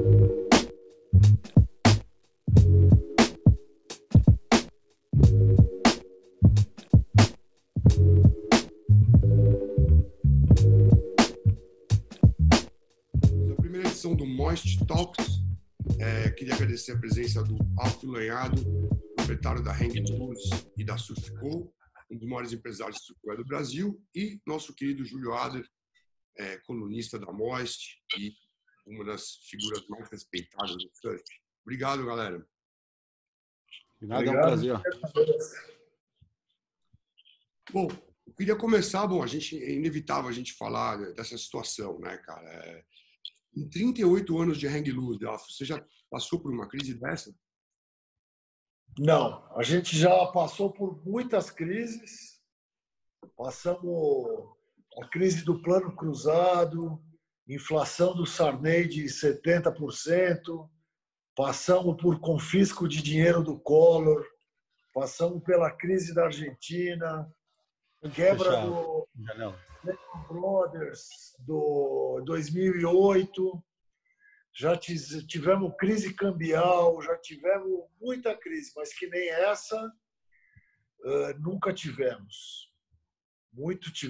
Na primeira edição do Moist Talks, queria agradecer a presença do Alfio Lanhado, proprietário da Hang Loose e da Surfco, um dos maiores empresários de surfwear do Brasil, e nosso querido Júlio Ader, colunista da Moist e uma das figuras mais respeitadas do surf. Obrigado, galera. De nada, é um prazer. Bom, eu queria começar, é inevitável a gente falar dessa situação, né, cara? Em 38 anos de Hang Loose, você já passou por uma crise dessa? Não, a gente já passou por muitas crises. Passamos a crise do plano cruzado, inflação do Sarney de 70%, passamos por confisco de dinheiro do Collor, passamos pela crise da Argentina, quebra do Lehman Brothers do 2008, já tivemos crise cambial, já tivemos muita crise, mas que nem essa nunca tivemos.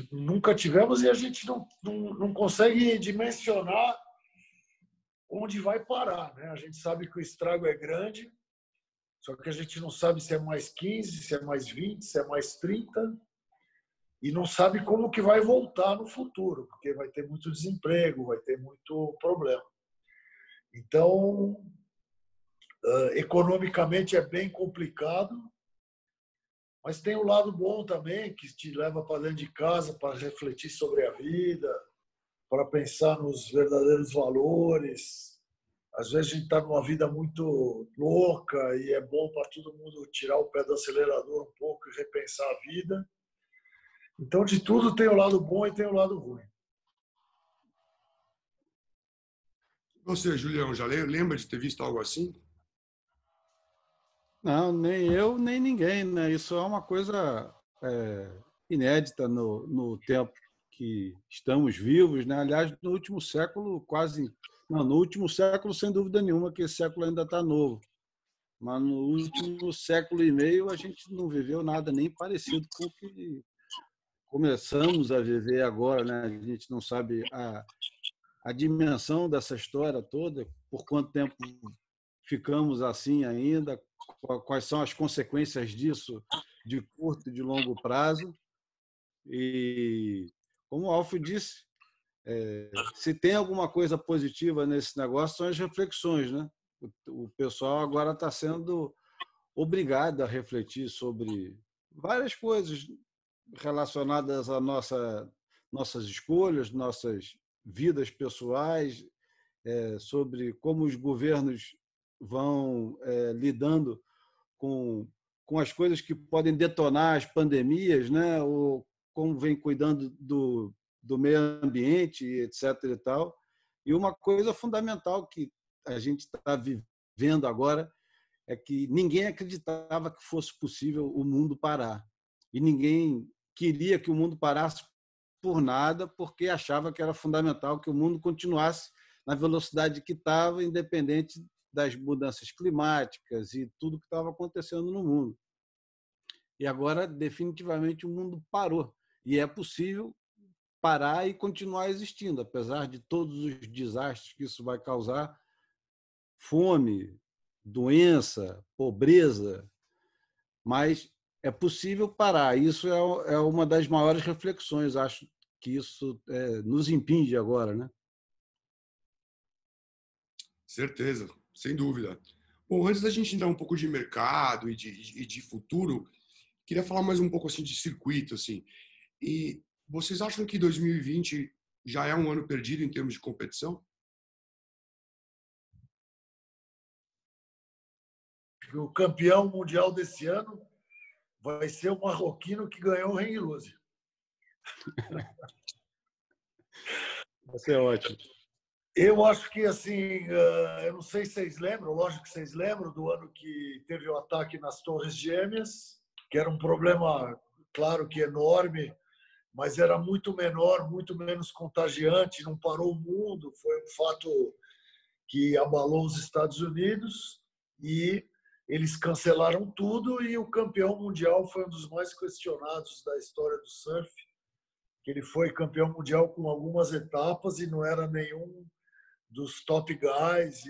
Nunca tivemos e a gente não consegue dimensionar onde vai parar, né? A gente sabe que o estrago é grande, só que a gente não sabe se é mais 15, se é mais 20, se é mais 30 e não sabe como que vai voltar no futuro, porque vai ter muito desemprego, vai ter muito problema. Então, economicamente é bem complicado, mas tem um lado bom também, que te leva para dentro de casa para refletir sobre a vida, para pensar nos verdadeiros valores. Às vezes a gente está numa vida muito louca e é bom para todo mundo tirar o pé do acelerador um pouco e repensar a vida. Então, de tudo tem o lado bom e tem o lado ruim. Você, Julião, já lembra de ter visto algo assim? Não, nem eu, nem ninguém, né? Isso é uma coisa inédita no tempo que estamos vivos, né? Aliás, no último século, no último século, sem dúvida nenhuma, que esse século ainda está novo. Mas no último século e meio, a gente não viveu nada nem parecido com o que começamos a viver agora, né? A gente não sabe a dimensão dessa história toda, por quanto tempo ficamos assim ainda, quais são as consequências disso de curto e de longo prazo. E, como o Alfio disse, se tem alguma coisa positiva nesse negócio, são as reflexões, né? O pessoal agora está sendo obrigado a refletir sobre várias coisas relacionadas a nossas escolhas, nossas vidas pessoais, sobre como os governos vão lidando com as coisas que podem detonar as pandemias, né? Ou como vem cuidando do meio ambiente, etc. e tal. E uma coisa fundamental que a gente está vivendo agora é que ninguém acreditava que fosse possível o mundo parar. E ninguém queria que o mundo parasse por nada, porque achava que era fundamental que o mundo continuasse na velocidade que estava, independente das mudanças climáticas e tudo que estava acontecendo no mundo. E agora, definitivamente, o mundo parou. E é possível parar e continuar existindo, apesar de todos os desastres que isso vai causar, fome, doença, pobreza, mas é possível parar. Isso é uma das maiores reflexões, acho que isso nos impinge agora, né? Certeza, sem dúvida. Bom, antes da gente entrar um pouco de mercado e de futuro, queria falar mais um pouco assim de circuito, assim. E vocês acham que 2020 já é um ano perdido em termos de competição? O campeão mundial desse ano vai ser o marroquino que ganhou o Hang Loose. Vai ser ótimo. Eu acho que, assim, eu não sei se vocês lembram, lógico que vocês lembram do ano que teve o ataque nas Torres Gêmeas, que era um problema, claro que enorme, mas era muito menor, muito menos contagiante, não parou o mundo, foi um fato que abalou os Estados Unidos e eles cancelaram tudo e o campeão mundial foi um dos mais questionados da história do surf, que ele foi campeão mundial com algumas etapas e não era nenhum dos top guys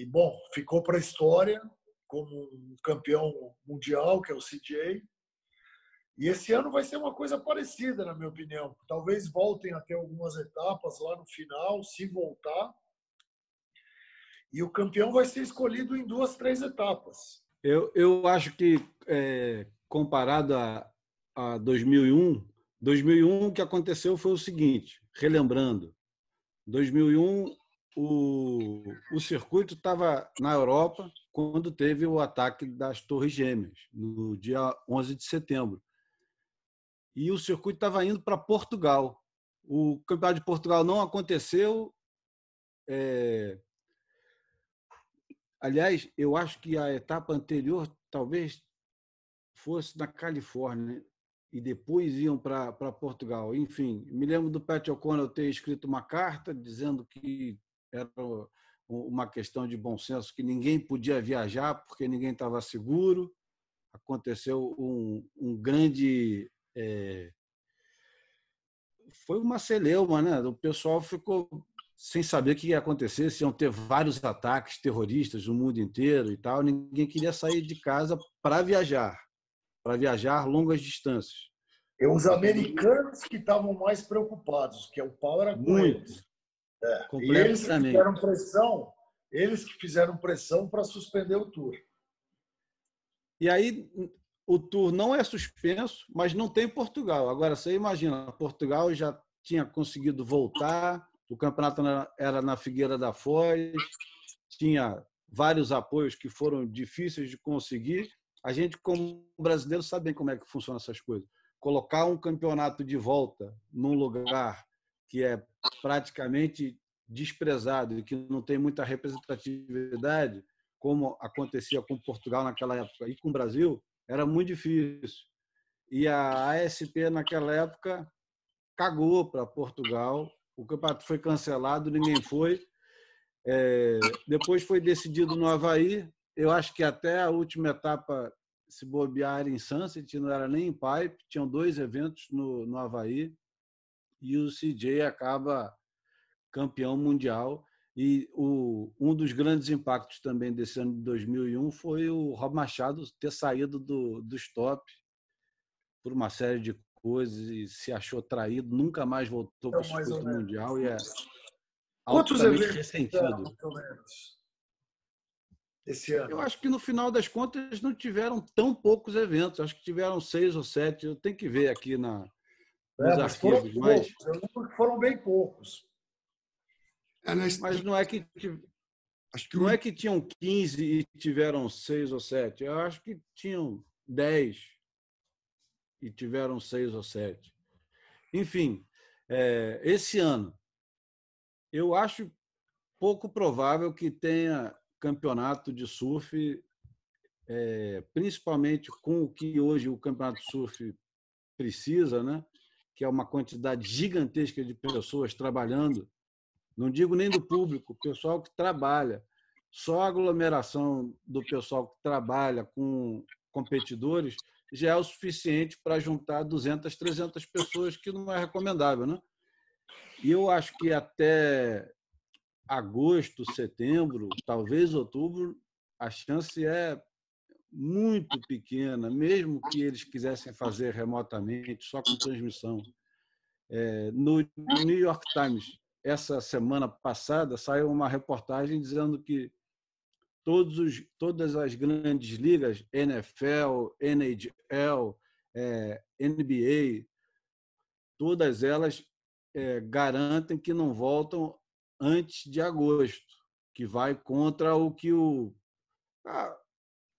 bom, ficou para a história como um campeão mundial, que é o CJ. E esse ano vai ser uma coisa parecida, na minha opinião. Talvez voltem até algumas etapas lá no final, se voltar. E o campeão vai ser escolhido em 2, 3 etapas. Eu acho que, comparado a 2001, o que aconteceu foi o seguinte, relembrando, 2001, o circuito estava na Europa quando teve o ataque das Torres Gêmeas, no dia 11 de setembro. E o circuito estava indo para Portugal. O Campeonato de Portugal não aconteceu. Aliás, eu acho que a etapa anterior talvez fosse na Califórnia e depois iam para Portugal. Enfim, me lembro do Pat O'Connell ter escrito uma carta dizendo que era uma questão de bom senso, que ninguém podia viajar porque ninguém estava seguro. Aconteceu um grande... Foi uma celeuma, né? O pessoal ficou sem saber o que ia acontecer, se iam ter vários ataques terroristas no mundo inteiro e tal. Ninguém queria sair de casa para viajar longas distâncias. E os americanos que estavam mais preocupados, que o pau era com eles. E eles que fizeram pressão para suspender o Tour. E aí o Tour não é suspenso, mas não tem Portugal. Agora, você imagina, Portugal já tinha conseguido voltar, o campeonato era na Figueira da Foz, tinha vários apoios que foram difíceis de conseguir. A gente, como brasileiro, sabe bem como é que funcionam essas coisas. Colocar um campeonato de volta num lugar que é praticamente desprezado e que não tem muita representatividade, como acontecia com Portugal naquela época e com o Brasil, era muito difícil. E a ASP, naquela época, cagou para Portugal. O campeonato foi cancelado, ninguém foi. Depois foi decidido no Havaí. Eu acho que até a última etapa, se bobear, era em Sunset, não era nem em Pipe. Tinham 2 eventos no Havaí. E o CJ acaba campeão mundial. E um dos grandes impactos também desse ano de 2001 foi o Rob Machado ter saído dos top por uma série de coisas e se achou traído, nunca mais voltou para o circuito mundial e é altamente ressentido. Esse ano? Eu acho que, no final das contas, não tiveram tão poucos eventos. Acho que tiveram 6 ou 7. Eu tenho que ver aqui nos arquivos. Eu lembro que foram bem poucos. Mas não é que tinham 15 e tiveram 6 ou 7. Eu acho que tinham 10 e tiveram 6 ou 7. Enfim, esse ano, eu acho pouco provável que tenha campeonato de surf, principalmente com o que hoje o campeonato de surf precisa, né? Que é uma quantidade gigantesca de pessoas trabalhando. Não digo nem do público, o pessoal que trabalha. Só a aglomeração do pessoal que trabalha com competidores já é o suficiente para juntar 200, 300 pessoas, que não é recomendável, né? E eu acho que até agosto, setembro, talvez outubro, a chance é muito pequena, mesmo que eles quisessem fazer remotamente, só com transmissão. No New York Times, essa semana passada, saiu uma reportagem dizendo que todas as grandes ligas, NFL, NHL, NBA, todas elas garantem que não voltam antes de agosto, que vai contra o que a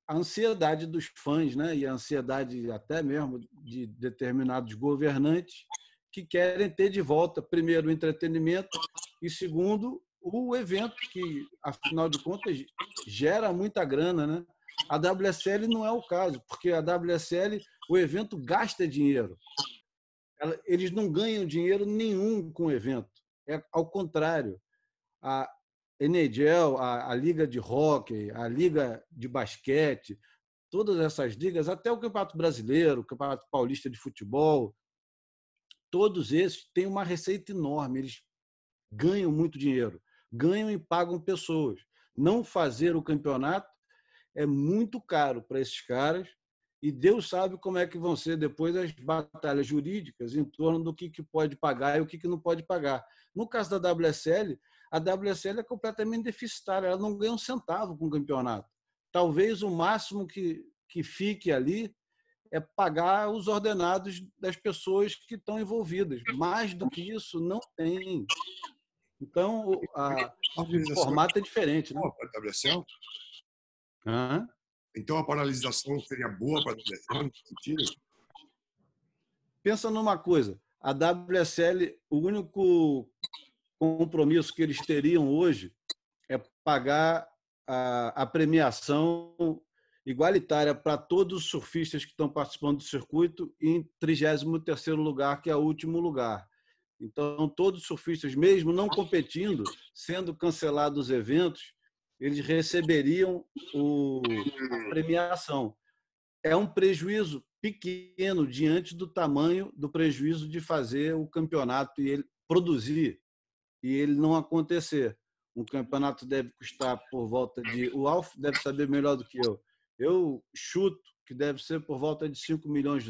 ansiedade dos fãs, né? E a ansiedade até mesmo de determinados governantes que querem ter de volta, primeiro, o entretenimento e, segundo, o evento, que, afinal de contas, gera muita grana, né? A WSL não é o caso, porque a WSL, o evento gasta dinheiro. Eles não ganham dinheiro nenhum com o evento. Ao contrário, NHL, a liga de hóquei, a liga de basquete, todas essas ligas, até o Campeonato Brasileiro, o Campeonato Paulista de Futebol, todos esses têm uma receita enorme, eles ganham muito dinheiro, ganham e pagam pessoas. Não fazer o campeonato é muito caro para esses caras e Deus sabe como é que vão ser depois as batalhas jurídicas em torno do que pode pagar e o que não pode pagar. No caso da WSL, a WSL é completamente deficitária, ela não ganha um centavo com o campeonato. Talvez o máximo que fique ali é pagar os ordenados das pessoas que estão envolvidas. Mais do que isso, não tem. Então, o formato é diferente, né? Para a WSL? Hã? Então, a paralisação seria boa para a WSL nesse sentido? Pensa numa coisa, a WSL, o único compromisso que eles teriam hoje é pagar a premiação igualitária para todos os surfistas que estão participando do circuito em 33º lugar, que é o último lugar. Então, todos os surfistas, mesmo não competindo, sendo cancelados os eventos, eles receberiam a premiação. É um prejuízo pequeno diante do tamanho do prejuízo de fazer o campeonato e ele produzir e ele não acontecer. Um campeonato deve custar por volta de... O Alf deve saber melhor do que eu. Eu chuto que deve ser por volta de $5 milhões.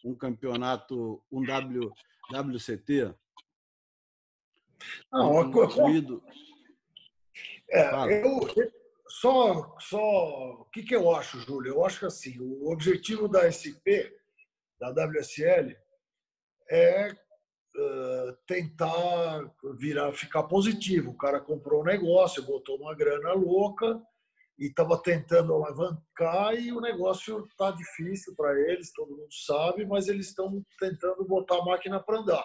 Um campeonato, um WCT. Não, incluído. O que eu acho, Júlio? Eu acho que assim, o objetivo da SP, da WSL, é tentar ficar positivo. O cara comprou um negócio, botou uma grana louca e estava tentando alavancar e o negócio está difícil para eles, todo mundo sabe, mas eles estão tentando botar a máquina para andar.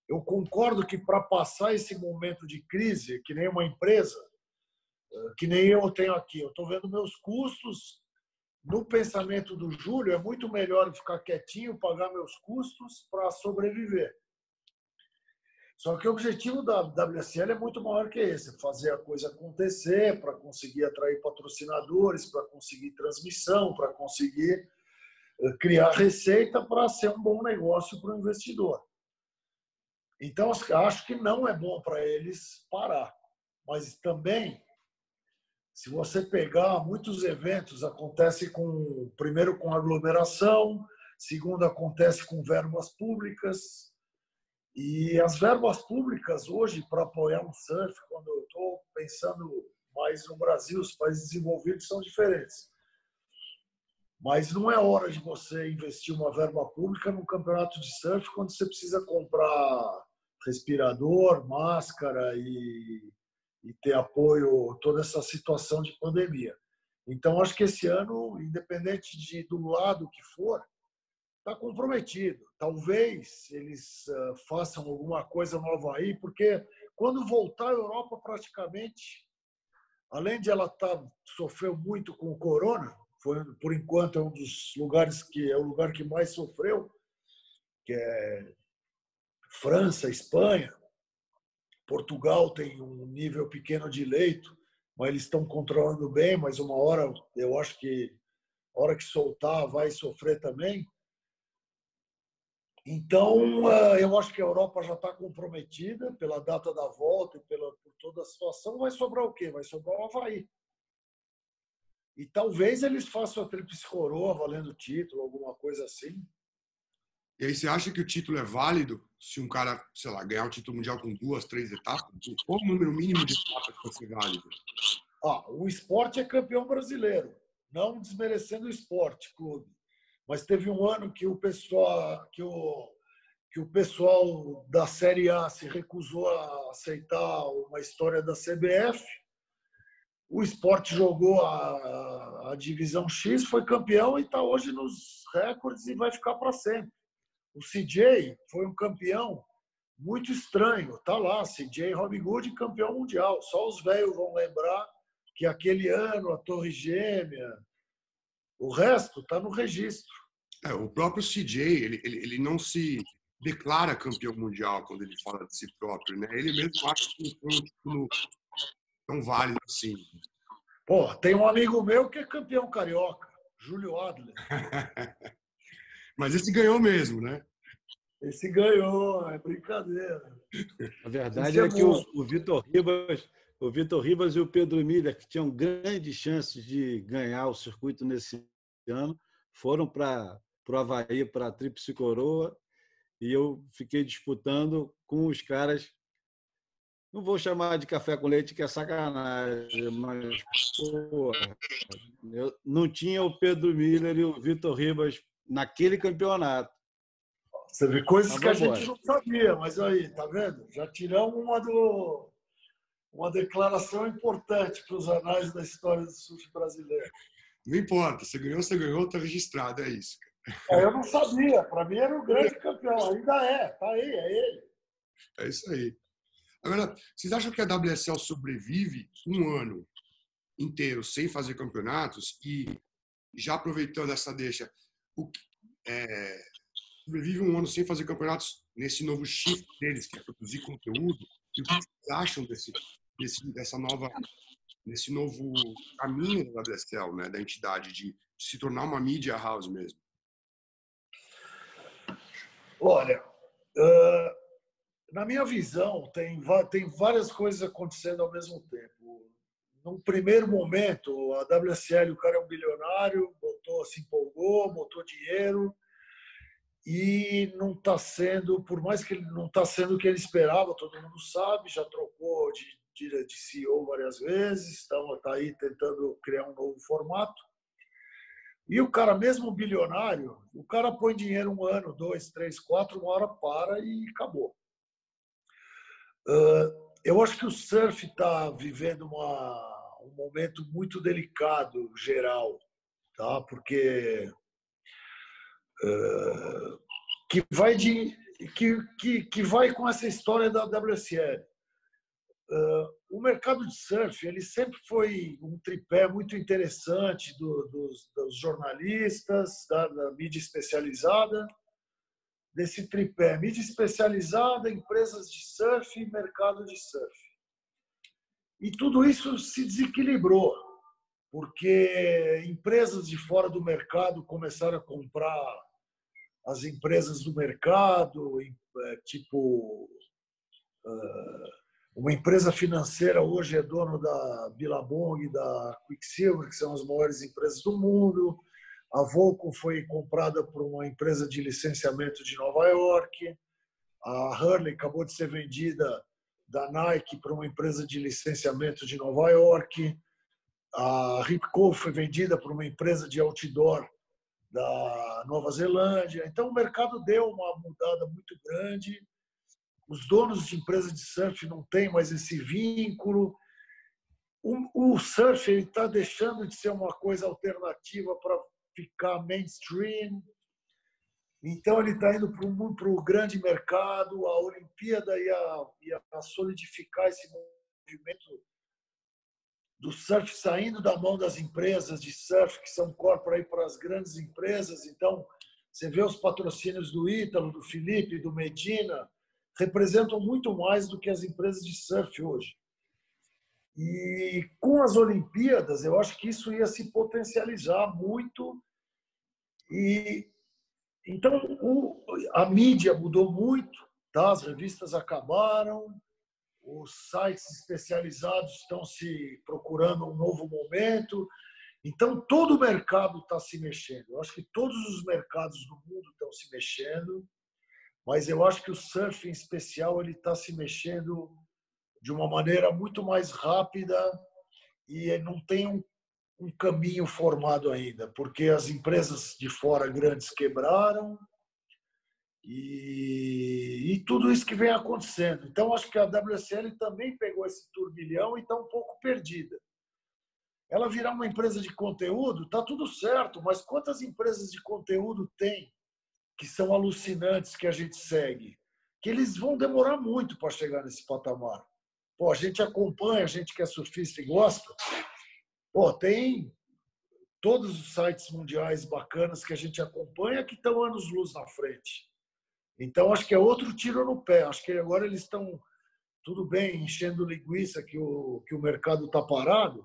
Eu concordo que para passar esse momento de crise, que nem uma empresa, que nem eu tenho aqui, eu estou vendo meus custos. No pensamento do Júlio, é muito melhor ficar quietinho, pagar meus custos para sobreviver. Só que o objetivo da WSL é muito maior que esse, fazer a coisa acontecer, para conseguir atrair patrocinadores, para conseguir transmissão, para conseguir criar receita para ser um bom negócio para o investidor. Então, acho que não é bom para eles parar. Mas também, se você pegar, muitos eventos acontecem primeiro com aglomeração, segundo acontece com verbas públicas. E as verbas públicas hoje para apoiar um surf, quando eu estou pensando mais no Brasil, os países desenvolvidos são diferentes. Mas não é hora de você investir uma verba pública num campeonato de surf quando você precisa comprar respirador, máscara e ter apoio, toda essa situação de pandemia. Então, acho que esse ano, independente do lado que for, está comprometido. Talvez eles façam alguma coisa no Havaí, porque quando voltar à Europa, praticamente, além de ela sofreu muito com o corona, por enquanto é um dos lugares é o lugar que mais sofreu, que é França, Espanha. Portugal tem um nível pequeno de leito, mas eles estão controlando bem, mas uma hora, eu acho que a hora que soltar vai sofrer também. Então, eu acho que a Europa já está comprometida pela data da volta e por toda a situação. Vai sobrar o quê? Vai sobrar o Havaí. E talvez eles façam a tríplice coroa valendo título, alguma coisa assim. E aí, você acha que o título é válido se um cara, sei lá, ganhar o título mundial com 2, 3 etapas? Qual o número mínimo de etapas para ser válido? O esporte é campeão brasileiro, não desmerecendo o esporte, clube. Mas teve um ano que o pessoal da Série A se recusou a aceitar uma história da CBF. O esporte jogou a divisão X, foi campeão e está hoje nos recordes e vai ficar para sempre. O CJ foi um campeão muito estranho. Está lá, CJ Hobgood, campeão mundial. Só os velhos vão lembrar que aquele ano, a Torre Gêmea, o resto está no registro. O próprio CJ, ele não se declara campeão mundial quando ele fala de si próprio, né? Ele mesmo acha que foi um título tão válido assim. Pô, tem um amigo meu que é campeão carioca, Júlio Adler. Mas esse ganhou mesmo, né? Esse ganhou, é brincadeira. A verdade Esse é é que bom. o Vitor Ribas e o Pedro Miller, que tinham grandes chances de ganhar o circuito nesse ano, foram para o Avaí, para a Tríplice Coroa, e eu fiquei disputando com os caras. Não vou chamar de café com leite, que é sacanagem, mas porra, eu não tinha o Pedro Miller e o Vitor Ribas naquele campeonato. Você vê coisas Mas que a vamos gente embora. não sabia, mas aí, tá vendo? Já tiramos uma declaração importante para os anais da história do surf brasileiro. Não importa, você ganhou, tá registrado, é isso. Eu não sabia, para mim era o grande campeão, ainda é, tá aí, é ele. É isso aí. Agora, vocês acham que a WSL sobrevive um ano inteiro sem fazer campeonatos e, já aproveitando essa deixa, sobrevive um ano sem fazer campeonatos nesse novo shift deles, que é produzir conteúdo? E o que vocês acham desse novo caminho da WSL, né, da entidade de se tornar uma media house mesmo? Olha, na minha visão, tem várias coisas acontecendo ao mesmo tempo. Num primeiro momento, a WSL, o cara é um bilionário, se empolgou, botou dinheiro e não está sendo, por mais que ele não está sendo o que ele esperava, todo mundo sabe, já trocou de CEO várias vezes, está aí tentando criar um novo formato. E o cara, mesmo bilionário, o cara põe dinheiro 1 ano, 2, 3, 4, uma hora para e acabou. Eu acho que o surf está vivendo um momento muito delicado, geral, tá? Porque que vai com essa história da WSL. O mercado de surf ele sempre foi um tripé muito interessante dos jornalistas, da mídia especializada, desse tripé, mídia especializada, empresas de surf e mercado de surf. E tudo isso se desequilibrou, porque empresas de fora do mercado começaram a comprar as empresas do mercado, tipo uma empresa financeira hoje é dono da Billabong e da Quicksilver, que são as maiores empresas do mundo. A Volcom foi comprada por uma empresa de licenciamento de Nova York. A Hurley acabou de ser vendida da Nike para uma empresa de licenciamento de Nova York. A Ripco foi vendida para uma empresa de outdoor da Nova Zelândia. Então, o mercado deu uma mudada muito grande. Os donos de empresas de surf não têm mais esse vínculo. O surf está deixando de ser uma coisa alternativa para ficar mainstream. Então, ele está indo para o grande mercado. A Olimpíada ia solidificar esse movimento do surf saindo da mão das empresas de surf, que são core para ir para as grandes empresas. Então, você vê os patrocínios do Ítalo, do Felipe, do Medina, representam muito mais do que as empresas de surf hoje. E com as Olimpíadas, eu acho que isso ia se potencializar muito. E então a mídia mudou muito, tá? As revistas acabaram, os sites especializados estão se procurando um novo momento. Então, todo o mercado está se mexendo. Eu acho que todos os mercados do mundo estão se mexendo, mas eu acho que o surf, em especial, ele está se mexendo de uma maneira muito mais rápida e não tem um caminho formado ainda, porque as empresas de fora grandes quebraram e tudo isso que vem acontecendo. Então, acho que a WSL também pegou esse turbilhão e está um pouco perdida. Ela virar uma empresa de conteúdo, está tudo certo, mas quantas empresas de conteúdo tem que são alucinantes que a gente segue? Que eles vão demorar muito para chegar nesse patamar. Pô, a gente acompanha, a gente que é surfista e gosta. Pô, tem todos os sites mundiais bacanas que a gente acompanha que estão anos-luz na frente. Então, acho que é outro tiro no pé. Acho que agora eles estão tudo bem, enchendo linguiça que o mercado está parado,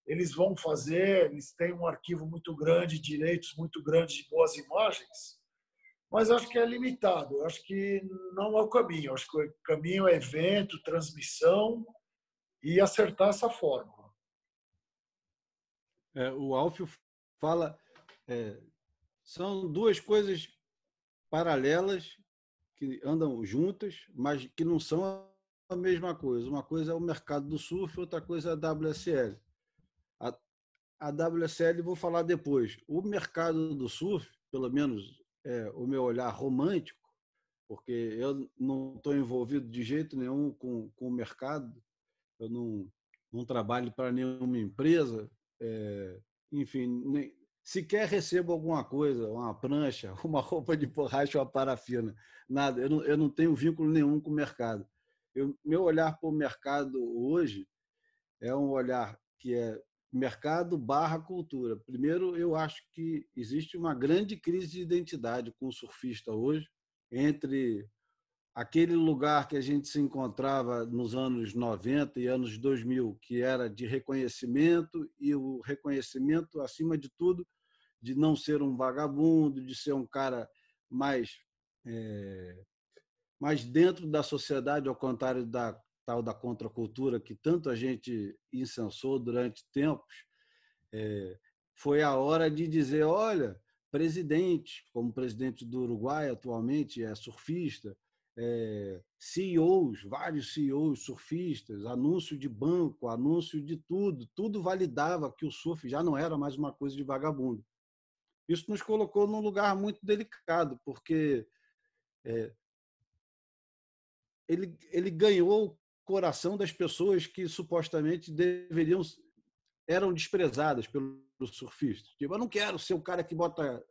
eles vão fazer, eles têm um arquivo muito grande, direitos muito grandes de boas imagens, mas acho que é limitado, acho que não é o caminho, acho que o caminho é evento, transmissão e acertar essa fórmula. O Alfio fala, são duas coisas paralelas que andam juntas, mas que não são a mesma coisa. Uma coisa é o mercado do surf, outra coisa é a WSL. A WSL vou falar depois. O mercado do surf, pelo menos o meu olhar romântico, porque eu não estou envolvido de jeito nenhum com o mercado, eu não trabalho para nenhuma empresa, enfim, sequer recebo alguma coisa, uma prancha, uma roupa de borracha, uma parafina, nada. Eu não tenho vínculo nenhum com o mercado. Meu olhar para o mercado hoje é um olhar que é mercado barra cultura. Primeiro, eu acho que existe uma grande crise de identidade com o surfista hoje, entre aquele lugar que a gente se encontrava nos anos 90 e anos 2000, que era de reconhecimento, e o reconhecimento, acima de tudo, de não ser um vagabundo, de ser um cara mais, mais dentro da sociedade, ao contrário da tal da contracultura que tanto a gente incensou durante tempos. Foi a hora de dizer, olha, presidente, como o presidente do Uruguai atualmente é surfista, CEOs, vários CEOs surfistas, anúncio de banco, anúncio de tudo validava que o surf já não era mais uma coisa de vagabundo. Isso nos colocou num lugar muito delicado, porque ele ganhou o coração das pessoas que supostamente eram desprezadas pelos surfistas. Tipo, eu não quero ser o cara que bota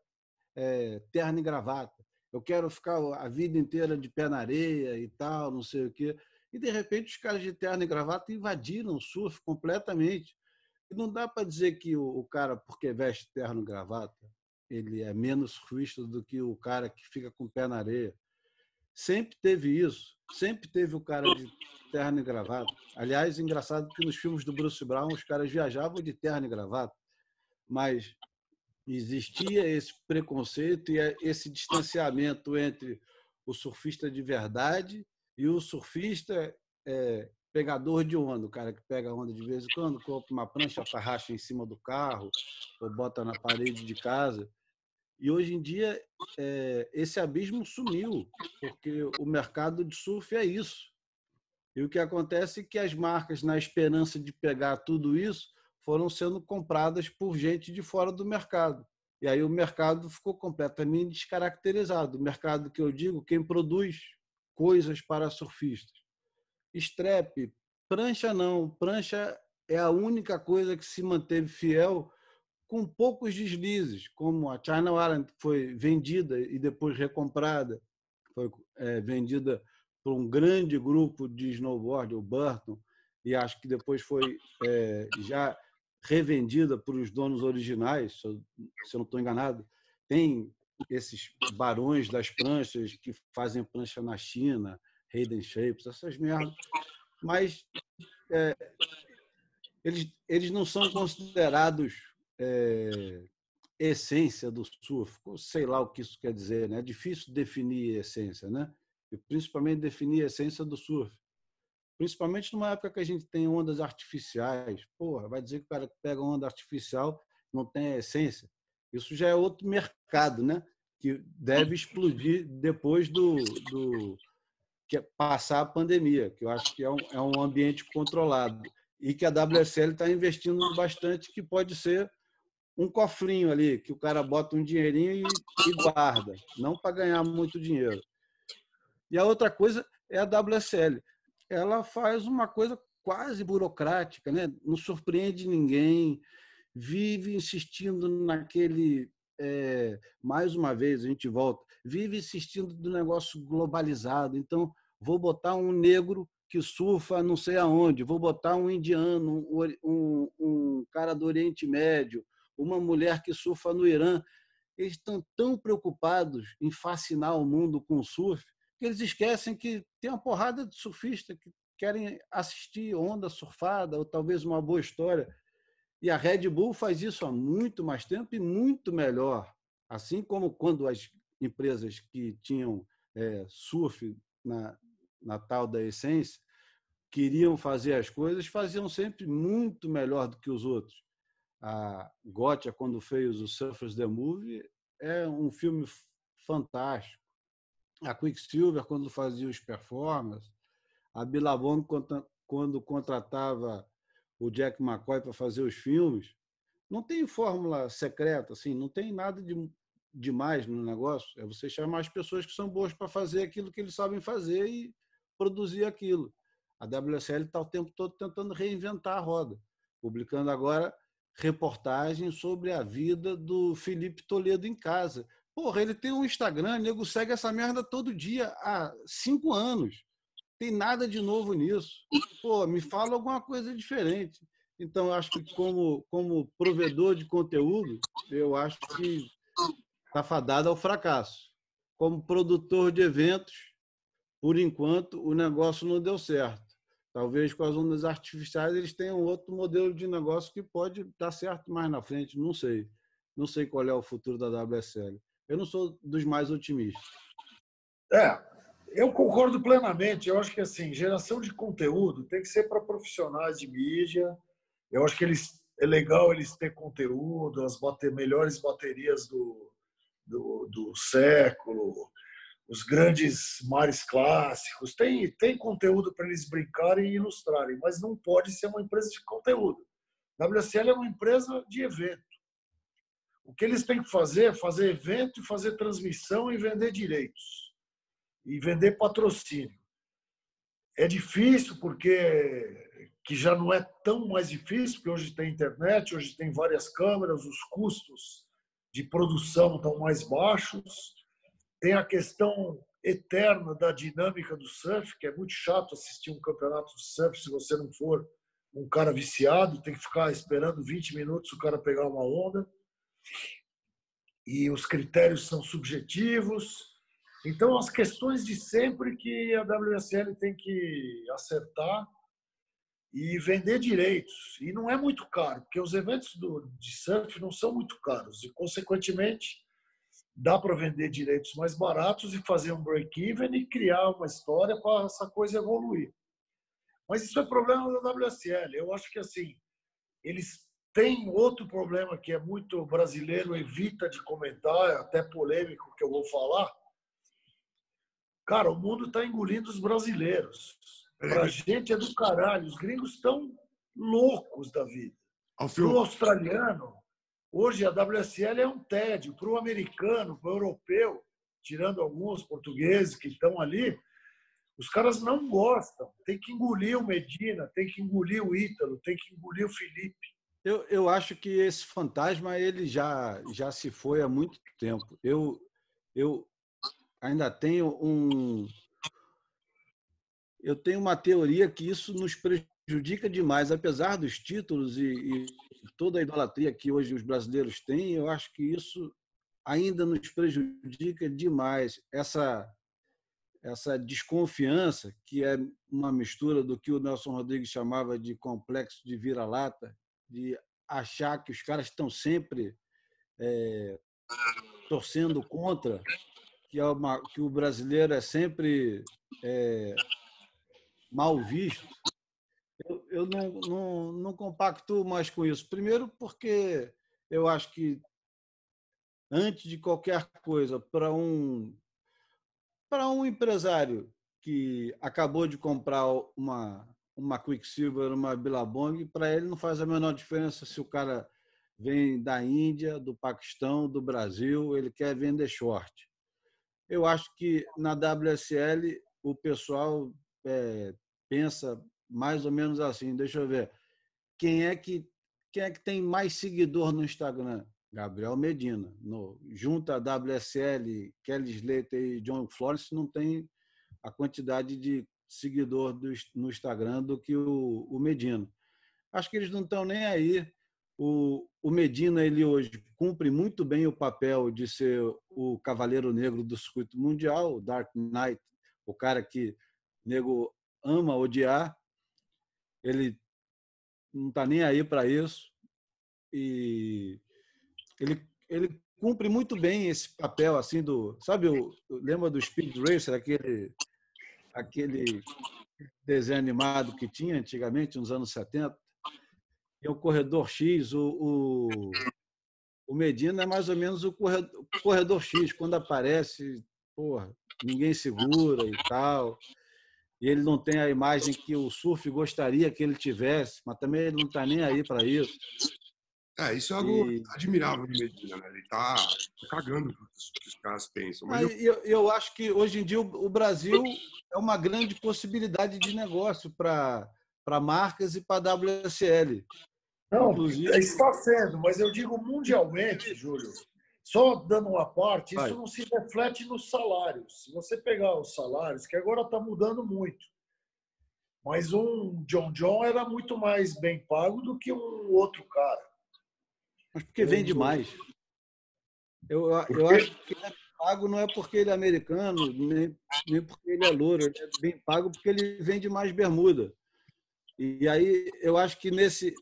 terno e gravata, eu quero ficar a vida inteira de pé na areia e tal, não sei o quê. E, de repente, os caras de terno e gravata invadiram o surf completamente. E não dá para dizer que o cara, porque veste terno e gravata, ele é menos surfista do que o cara que fica com o pé na areia. Sempre teve isso. Sempre teve o cara de terno e gravata. Aliás, engraçado que nos filmes do Bruce Brown os caras viajavam de terno e gravata, mas existia esse preconceito e esse distanciamento entre o surfista de verdade e o surfista pegador de onda, o cara que pega onda de vez em quando, compra uma prancha, atarracha em cima do carro ou bota na parede de casa. E hoje em dia esse abismo sumiu, porque o mercado de surf é isso. E o que acontece é que as marcas, na esperança de pegar tudo isso, foram sendo compradas por gente de fora do mercado. E aí o mercado ficou completamente descaracterizado. O mercado que eu digo, quem produz coisas para surfistas. Strap, prancha não. Prancha é a única coisa que se manteve fiel com poucos deslizes, como a China Island, que foi vendida e depois recomprada, foi vendida por um grande grupo de snowboard, o Burton, e acho que depois foi já revendida por os donos originais, se eu não estou enganado. Tem esses barões das pranchas que fazem prancha na China, Hayden Shapes, essas merdas, mas eles não são considerados essência do surf, sei lá o que isso quer dizer, né? É difícil definir essência, né? E principalmente definir a essência do surf. Principalmente numa época que a gente tem ondas artificiais. Porra, vai dizer que o cara que pega onda artificial não tem a essência. Isso já é outro mercado, né? Que deve explodir depois que passar a pandemia, que eu acho que é um ambiente controlado. E que a WSL está investindo bastante, que pode ser um cofrinho ali, que o cara bota um dinheirinho e guarda, não para ganhar muito dinheiro. E a outra coisa é a WSL. Ela faz uma coisa quase burocrática, né? Não surpreende ninguém, vive insistindo naquele... mais uma vez, a gente volta, vive insistindo do negócio globalizado. Então, vou botar um negro que surfa não sei aonde, vou botar um indiano, um cara do Oriente Médio, uma mulher que surfa no Irã. Eles estão tão preocupados em fascinar o mundo com o surf que eles esquecem que tem uma porrada de surfista que querem assistir onda surfada ou talvez uma boa história. E a Red Bull faz isso há muito mais tempo e muito melhor. Assim como quando as empresas que tinham surf na tal da essência queriam fazer as coisas, faziam sempre muito melhor do que os outros. A Gotcha, quando fez o Surfers the Movie, é um filme fantástico. A Quicksilver, quando fazia os performances, a Billabong, quando contratava o Jack McCoy para fazer os filmes, não tem fórmula secreta, assim, não tem nada demais no negócio. É você chamar as pessoas que são boas para fazer aquilo que eles sabem fazer e produzir aquilo. A WSL está o tempo todo tentando reinventar a roda, publicando agora reportagens sobre a vida do Felipe Toledo em casa. Porra, ele tem um Instagram, nego segue essa merda todo dia há 5 anos. Tem nada de novo nisso. Pô, me fala alguma coisa diferente. Então, eu acho que como provedor de conteúdo, eu acho que está fadado ao fracasso. Como produtor de eventos, por enquanto, o negócio não deu certo. Talvez com as ondas artificiais eles tenham outro modelo de negócio que pode dar certo mais na frente, não sei. Não sei qual é o futuro da WSL. Eu não sou dos mais otimistas. Eu concordo plenamente. Eu acho que assim, geração de conteúdo tem que ser para profissionais de mídia. Eu acho que é legal eles ter conteúdo, as melhores baterias do século, os grandes mares clássicos. Tem conteúdo para eles brincarem e ilustrarem, mas não pode ser uma empresa de conteúdo. A WSL é uma empresa de evento. O que eles têm que fazer é fazer evento, fazer transmissão e vender direitos. E vender patrocínio. É difícil que já não é tão mais difícil, porque hoje tem internet, hoje tem várias câmeras, os custos de produção estão mais baixos. Tem a questão eterna da dinâmica do surf, que é muito chato assistir um campeonato de surf se você não for um cara viciado, tem que ficar esperando 20 minutos o cara pegar uma onda. E os critérios são subjetivos. Então, as questões de sempre que a WSL tem que acertar e vender direitos. E não é muito caro, porque os eventos de surf não são muito caros. E, consequentemente, dá para vender direitos mais baratos e fazer um break-even e criar uma história para essa coisa evoluir. Mas isso é problema da WSL. Eu acho que assim, eles têm outro problema que é muito brasileiro, evita de comentar, é até polêmico que eu vou falar. Cara, o mundo está engolindo os brasileiros. Para a gente é do caralho. Os gringos estão loucos da vida. Para o australiano, hoje a WSL é um tédio. Para o americano, para o europeu, tirando alguns portugueses que estão ali, os caras não gostam. Tem que engolir o Medina, tem que engolir o Ítalo, tem que engolir o Felipe. Eu acho que esse fantasma ele já se foi há muito tempo. Eu ainda tenho eu tenho uma teoria que isso nos prejudica demais, apesar dos títulos e toda a idolatria que hoje os brasileiros têm. Eu acho que isso ainda nos prejudica demais. Essa desconfiança, que é uma mistura do que o Nelson Rodrigues chamava de complexo de vira-lata, de achar que os caras estão sempre torcendo contra, que o brasileiro é sempre mal visto. Eu não compactuo mais com isso. Primeiro, porque eu acho que, antes de qualquer coisa, para um empresário que acabou de comprar uma Quicksilver, uma Billabong, para ele não faz a menor diferença se o cara vem da Índia, do Paquistão, do Brasil, ele quer vender short. Eu acho que na WSL o pessoal pensa mais ou menos assim. Deixa eu ver. Quem é que tem mais seguidor no Instagram? Gabriel Medina. Junto a WSL, Kelly Slater e John Florence, não tem a quantidade de seguidor no Instagram do que o Medina. Acho que eles não estão nem aí. O Medina, ele hoje cumpre muito bem o papel de ser o cavaleiro negro do circuito mundial, o Dark Knight, o cara que nego ama odiar, ele não está nem aí para isso, e ele cumpre muito bem esse papel assim sabe, lembra do Speed Racer, aquele desenho animado que tinha antigamente, nos anos 70? É o Corredor X, o Medina é mais ou menos o corredor X, quando aparece, porra, ninguém segura e tal. E ele não tem a imagem que o surf gostaria que ele tivesse, mas também ele não está nem aí para isso. Isso é algo admirável de Medina, né? Ele tá cagando o que os caras pensam. Mas eu acho que hoje em dia o Brasil é uma grande possibilidade de negócio para marcas e para a WSL. Não, Inclusive, está sendo, mas eu digo mundialmente, Júlio, só dando uma parte, isso vai. não se reflete nos salários. Se você pegar os salários, que agora está mudando muito, mas um John era muito mais bem pago do que um outro cara. Mas porque vende mais. Eu acho que ele é pago não é porque ele é americano, nem porque ele é louro. Ele é bem pago porque ele vende mais bermuda. E aí eu acho que nesse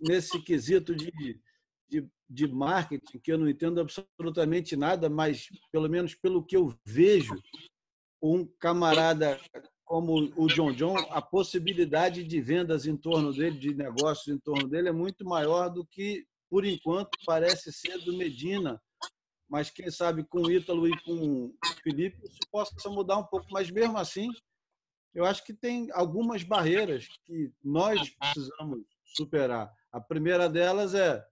quesito de marketing, que eu não entendo absolutamente nada, mas pelo menos pelo que eu vejo, um camarada como o John, a possibilidade de vendas em torno dele, de negócios em torno dele, é muito maior do que, por enquanto, parece ser do Medina. Mas quem sabe com o Ítalo e com o Felipe isso possa mudar um pouco. Mas mesmo assim, eu acho que tem algumas barreiras que nós precisamos superar. A primeira delas é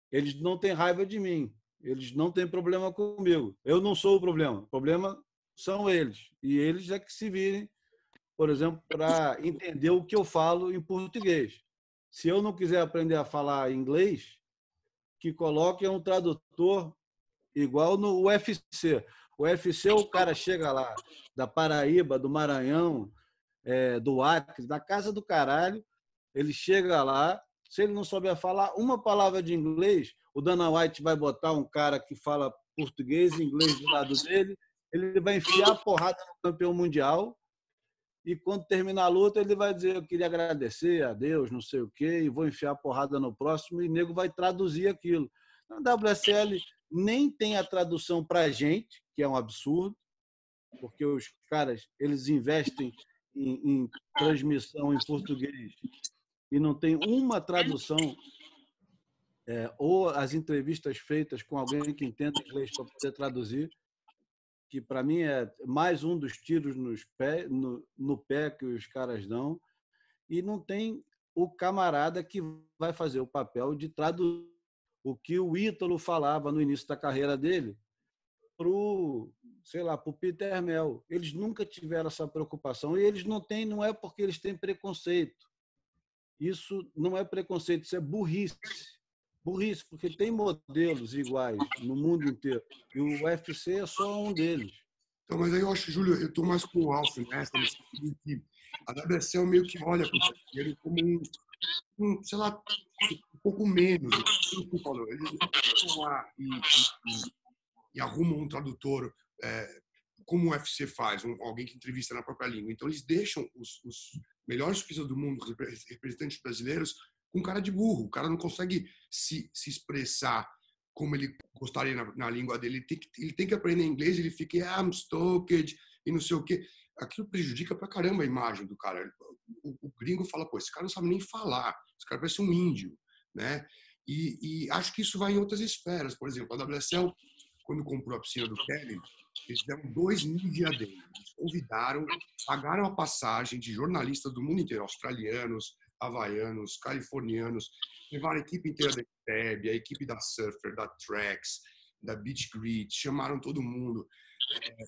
eles não têm raiva de mim, eles não têm problema comigo. Eu não sou o problema são eles. E eles é que se virem, por exemplo, para entender o que eu falo em português. Se eu não quiser aprender a falar inglês, que coloquem um tradutor igual no UFC. O UFC, o cara chega lá da Paraíba, do Maranhão, do Acre, da casa do caralho, ele chega lá, se ele não souber falar uma palavra de inglês, o Dana White vai botar um cara que fala português e inglês do lado dele, ele vai enfiar a porrada no campeão mundial e quando terminar a luta ele vai dizer eu queria agradecer a Deus, não sei o quê, e vou enfiar a porrada no próximo e o nego vai traduzir aquilo. Na WSL nem tem a tradução para a gente, que é um absurdo, porque os caras eles investem em transmissão em português e não tem uma tradução ou as entrevistas feitas com alguém que entenda inglês para poder traduzir, que para mim é mais um dos tiros no pé que os caras dão, e não tem o camarada que vai fazer o papel de traduzir o que o Ítalo falava no início da carreira dele para o Peter Mel. Eles nunca tiveram essa preocupação e eles não têm, não é porque eles têm preconceito. Isso não é preconceito, isso é burrice. Burrice, porque tem modelos iguais no mundo inteiro e o UFC é só um deles. Então, mas aí eu acho, Júlio, eu estou mais com o Alf nessa, no sentido que a WSL meio que olha para o brasileiro como sei lá, um pouco menos. O que falou, eles vão lá e arrumam um tradutor, como o UFC faz, alguém que entrevista na própria língua. Então, eles deixam os melhores surfistas do mundo, representantes brasileiros, com cara de burro. O cara não consegue se expressar como ele gostaria na língua dele. Ele tem que aprender inglês, ele fica I'm stoked e não sei o quê. Aquilo prejudica pra caramba a imagem do cara. O gringo fala, pô, esse cara não sabe nem falar, esse cara parece um índio, né? E acho que isso vai em outras esferas. Por exemplo, a WSL, quando comprou a piscina do Kelly, eles deram 2 mil diademas. Eles convidaram, pagaram a passagem de jornalistas do mundo inteiro, australianos, havaianos, californianos, levaram a equipe inteira da ETEB, a equipe da Surfer, da Trax, da Beach Grid, chamaram todo mundo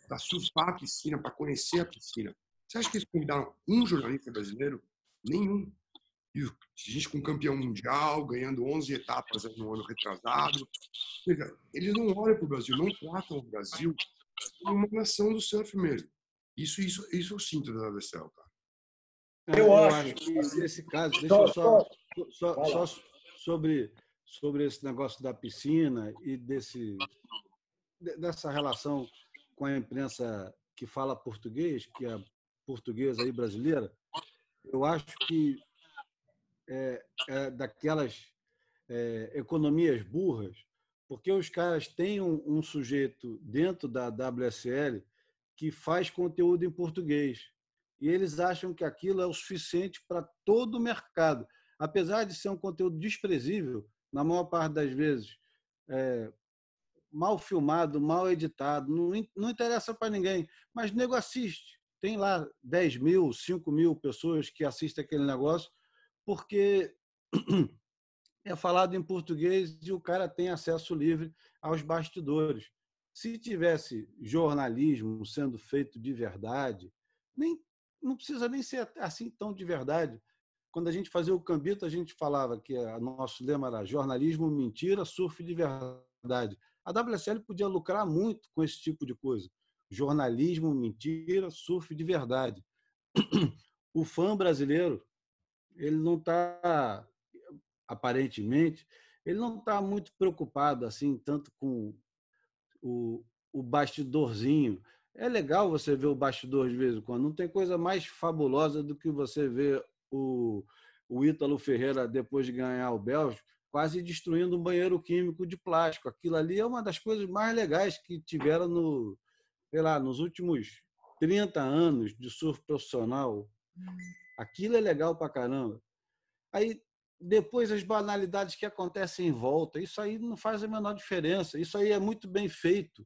para surfar a piscina, para conhecer a piscina. Você acha que eles convidaram um jornalista brasileiro? Nenhum. E a gente com campeão mundial, ganhando 11 etapas no ano retrasado. Ou seja, eles não olham para o Brasil, não tratam o Brasil como uma nação do surf mesmo. Isso eu sinto da WSL, cara. Eu acho que nesse caso, deixa eu só sobre esse negócio da piscina e dessa relação com a imprensa que fala português, que é portuguesa e brasileira, eu acho que daquelas economias burras, porque os caras têm um sujeito dentro da WSL que faz conteúdo em português. E eles acham que aquilo é o suficiente para todo o mercado. Apesar de ser um conteúdo desprezível, na maior parte das vezes, mal filmado, mal editado, não interessa para ninguém. Mas o nego assiste. Tem lá 10 mil, 5 mil pessoas que assistem aquele negócio, porque é falado em português e o cara tem acesso livre aos bastidores. Se tivesse jornalismo sendo feito de verdade, não precisa nem ser assim tão de verdade. Quando a gente fazia o Cambito, a gente falava que o nosso lema era jornalismo mentira, surf de verdade. A WSL podia lucrar muito com esse tipo de coisa. Jornalismo mentira, surf de verdade. O fã brasileiro, ele não está, aparentemente, ele não está muito preocupado assim tanto com o bastidorzinho. É legal você ver o bastidor de vez em quando. Não tem coisa mais fabulosa do que você ver o Ítalo Ferreira, depois de ganhar o Bélgico, quase destruindo um banheiro químico de plástico. Aquilo ali é uma das coisas mais legais que tiveram nos últimos 30 anos de surf profissional. Aquilo é legal pra caramba. Aí, depois, as banalidades que acontecem em volta, isso aí não faz a menor diferença. Isso aí é muito bem feito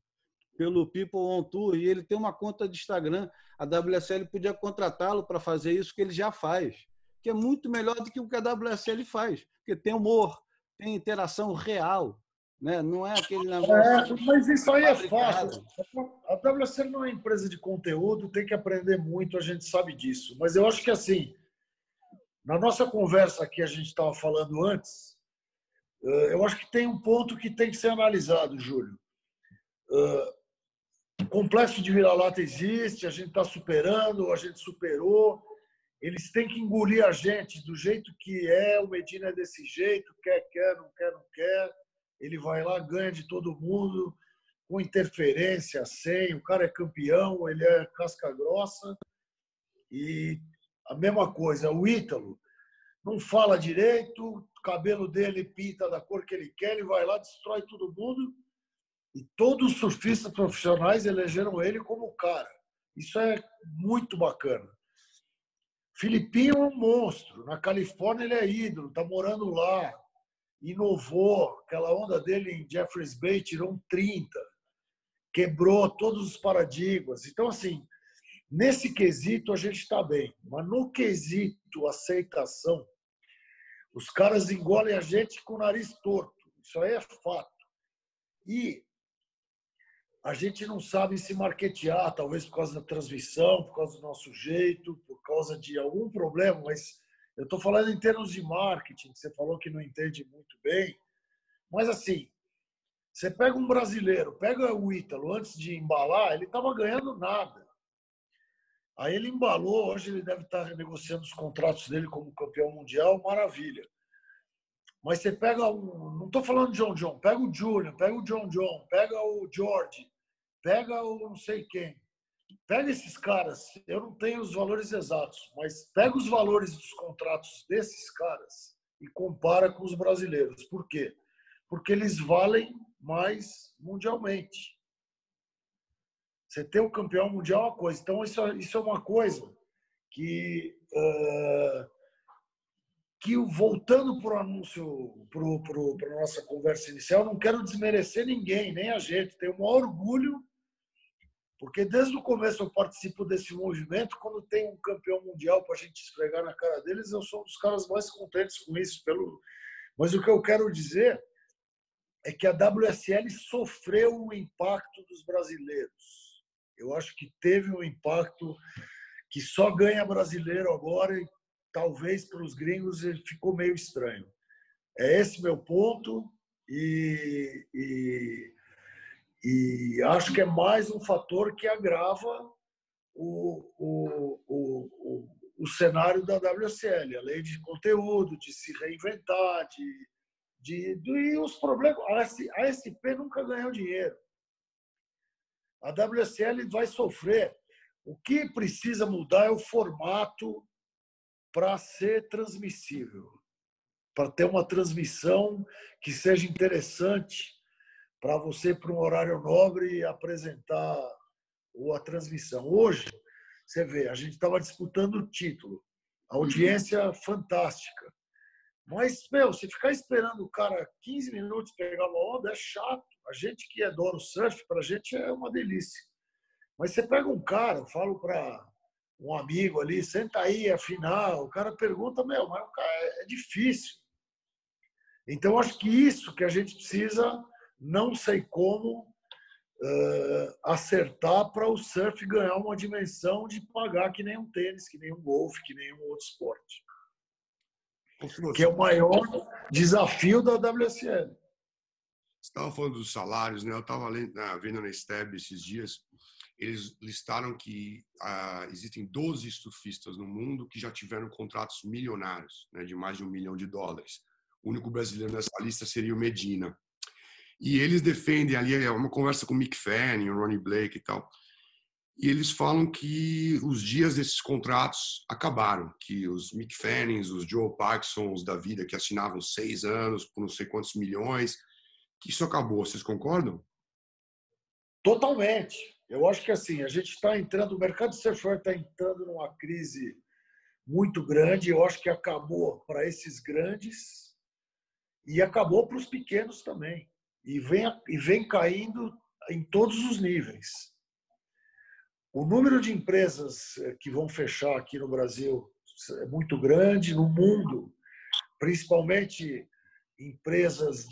pelo People on Tour, e ele tem uma conta de Instagram. A WSL podia contratá-lo para fazer isso que ele já faz, que é muito melhor do que o que a WSL faz, porque tem humor, tem interação real, né? Não é aquele negócio mas isso aí fabricado. é fácil. A WSL não é empresa de conteúdo, tem que aprender muito, a gente sabe disso. Mas eu acho que, assim, na nossa conversa que a gente estava falando antes, eu acho que tem um ponto que tem que ser analisado, Júlio. O complexo de vira-lata existe, a gente está superando, a gente superou. Eles têm que engolir a gente do jeito que é. O Medina é desse jeito, quer, não quer, não quer. Ele vai lá, ganha de todo mundo, com interferência, sem. O cara é campeão, ele é casca grossa. E a mesma coisa, o Ítalo não fala direito, o cabelo dele pinta da cor que ele quer, ele vai lá, destrói todo mundo. E todos os surfistas profissionais elegeram ele como o cara. Isso é muito bacana. Filipinho é um monstro. Na Califórnia ele é ídolo, está morando lá. Inovou. Aquela onda dele em Jeffreys Bay tirou um 30. Quebrou todos os paradigmas. Então, assim, nesse quesito a gente está bem. Mas no quesito aceitação, os caras engolem a gente com o nariz torto. Isso aí é fato. E a gente não sabe se marketear, talvez por causa da transmissão, por causa do nosso jeito, por causa de algum problema, mas eu estou falando em termos de marketing, que você falou que não entende muito bem. Mas, assim, você pega um brasileiro, pega o Ítalo, antes de embalar, ele estava ganhando nada. Aí ele embalou, hoje ele deve estar renegociando os contratos dele como campeão mundial, maravilha. Mas você pega não estou falando de John, pega o Julian, pega o John, pega o George, pega o não sei quem. Pega esses caras, eu não tenho os valores exatos, mas pega os valores dos contratos desses caras e compara com os brasileiros. Por quê? Porque eles valem mais mundialmente. Você ter o campeão mundial é uma coisa. Então, isso é uma coisa que voltando para o anúncio, para a nossa conversa inicial, não quero desmerecer ninguém, nem a gente. Tenho o maior orgulho, porque desde o começo eu participo desse movimento. Quando tem um campeão mundial para a gente esfregar na cara deles, eu sou um dos caras mais contentes com isso. Mas o que eu quero dizer é que a WSL sofreu o impacto dos brasileiros. Eu acho que teve um impacto que só ganha brasileiro agora e talvez para os gringos ele ficou meio estranho. É esse meu ponto e acho que é mais um fator que agrava o cenário da WSL, além de conteúdo, de se reinventar, e os problemas. A SP nunca ganhou dinheiro. A WSL vai sofrer. O que precisa mudar é o formato para ser transmissível, para ter uma transmissão que seja interessante para você, para um horário nobre, apresentar a transmissão. Hoje, você vê, a gente estava disputando o título, a audiência fantástica. Mas, se ficar esperando o cara 15 minutos pegar uma onda, é chato. A gente que adora o surf, para a gente é uma delícia. Mas você pega um cara, eu falo para um amigo ali, senta aí, afinal, o cara pergunta, mas o cara é difícil. Então, acho que isso que a gente precisa, não sei como, acertar para o surf ganhar uma dimensão de pagar que nem um tênis, que nem um golfe, que nem um outro esporte. Que é o maior desafio da WSL. Você estava falando dos salários, né? Eu estava vendo na STEB esses dias, eles listaram que existem 12 surfistas no mundo que já tiveram contratos milionários, né, de mais de $1 milhão. O único brasileiro nessa lista seria o Medina. E eles defendem ali, é uma conversa com o Mick Fanning, o Ronnie Blake e tal, e eles falam que os dias desses contratos acabaram, que os Mick Fannings, os Joe Paxsons da vida, que assinavam 6 anos por não sei quantos milhões, que isso acabou. Vocês concordam? Totalmente. Eu acho que assim, a gente está entrando, o mercado de surfwear está entrando numa crise muito grande. Eu acho que acabou para esses grandes e acabou para os pequenos também. E vem caindo em todos os níveis. O número de empresas que vão fechar aqui no Brasil é muito grande, no mundo, principalmente empresas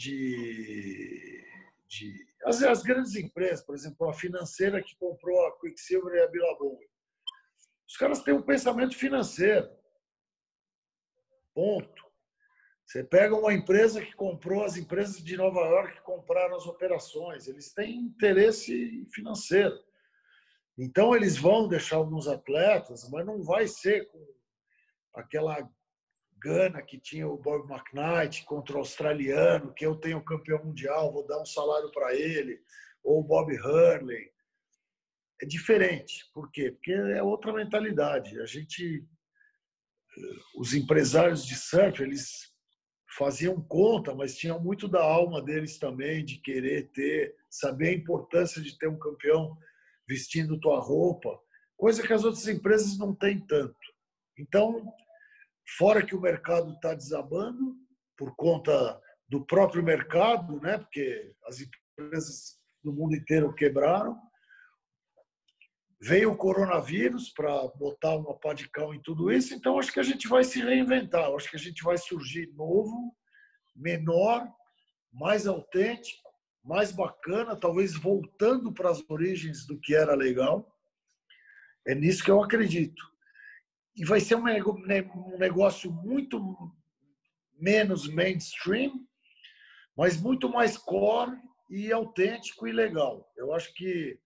as grandes empresas, por exemplo, a financeira que comprou a Quicksilver e a Billabong. Os caras têm um pensamento financeiro. Ponto. Você pega uma empresa que comprou as empresas de Nova York que compraram as operações. Eles têm interesse financeiro. Então, eles vão deixar alguns atletas, mas não vai ser com aquela gana que tinha o Bob McKnight contra o australiano, que eu tenho campeão mundial, vou dar um salário para ele, ou o Bob Hurley. É diferente. Por quê? Porque é outra mentalidade. Os empresários de surf, eles faziam conta, mas tinham muito da alma deles também, de querer saber a importância de ter um campeão vestindo tua roupa, coisa que as outras empresas não têm tanto. Então, fora que o mercado está desabando por conta do próprio mercado, né? Porque as empresas do mundo inteiro quebraram. Veio o coronavírus para botar uma pá de cal em tudo isso, então acho que a gente vai se reinventar, acho que a gente vai surgir novo, menor, mais autêntico, mais bacana, talvez voltando para as origens do que era legal. É nisso que eu acredito. E vai ser um negócio muito menos mainstream, mas muito mais core e autêntico e legal. Eu acho que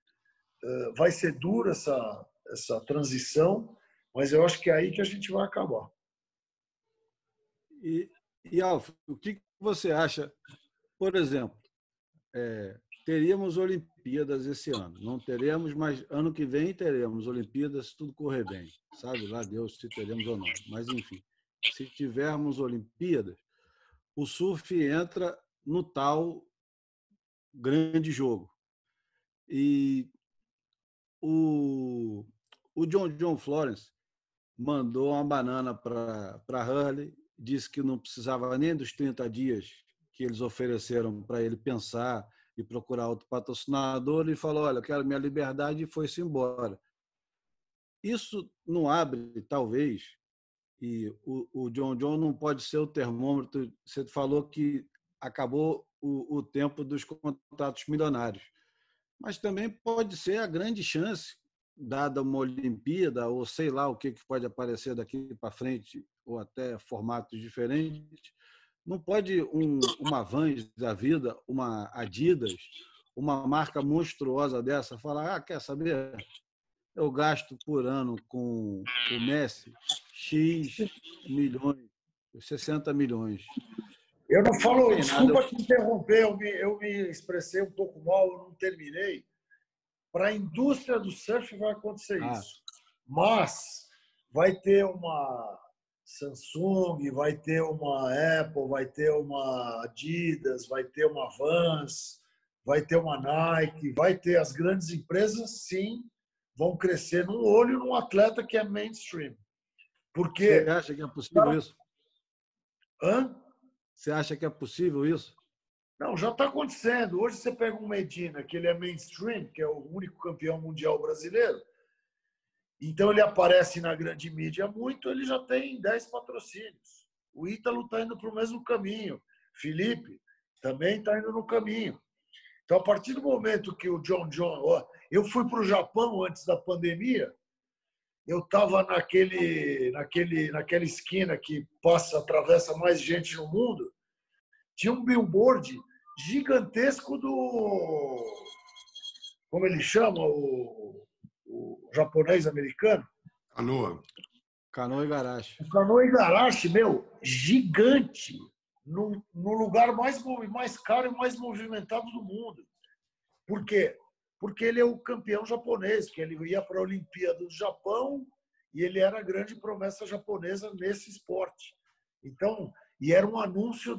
vai ser dura essa transição, mas eu acho que é aí que a gente vai acabar. E Alf, o que você acha, por exemplo, teríamos Olimpíadas esse ano, não teremos, mas ano que vem teremos Olimpíadas, se tudo correr bem, sabe lá Deus se teremos ou não, mas enfim, se tivermos Olimpíadas, o surf entra no tal grande jogo. E o John Florence mandou uma banana para Hurley, disse que não precisava nem dos 30 dias que eles ofereceram para ele pensar e procurar outro patrocinador, e falou, olha, eu quero minha liberdade, e foi-se embora. Isso não abre, talvez, e o John não pode ser o termômetro. Você falou que acabou o tempo dos contratos milionários, mas também pode ser a grande chance, dada uma Olimpíada, ou sei lá o que pode aparecer daqui para frente, ou até formatos diferentes. Não pode uma Vans da vida, uma Adidas, uma marca monstruosa dessa, falar, quer saber? Eu gasto por ano com o Messi X milhões, 60 milhões. Eu não falo, desculpa te interromper, eu me expressei um pouco mal, eu não terminei. para a indústria do surf vai acontecer Ah, isso. Mas vai ter uma Samsung, vai ter uma Apple, vai ter uma Adidas, vai ter uma Vans, vai ter uma Nike, vai ter as grandes empresas, sim, vão crescer num olho num atleta que é mainstream. você Porque... acha que é possível isso? Hã? Você acha que é possível isso? Não, já está acontecendo. Hoje você pega um Medina, que ele é mainstream, que é o único campeão mundial brasileiro, então ele aparece na grande mídia muito, ele já tem 10 patrocínios. O Ítalo está indo para o mesmo caminho. Felipe também está indo no caminho. Então, a partir do momento que o John, eu fui para o Japão antes da pandemia, eu estava naquela esquina que atravessa mais gente no mundo, tinha um billboard gigantesco como ele chama, o japonês americano? Canoa. Canoa e Igarashi. O Canoa Igarashi, meu, gigante, no lugar mais caro e mais movimentado do mundo. Por quê? Porque ele é o campeão japonês, que ele ia para a Olimpíada do Japão e ele era a grande promessa japonesa nesse esporte. Então, e era um anúncio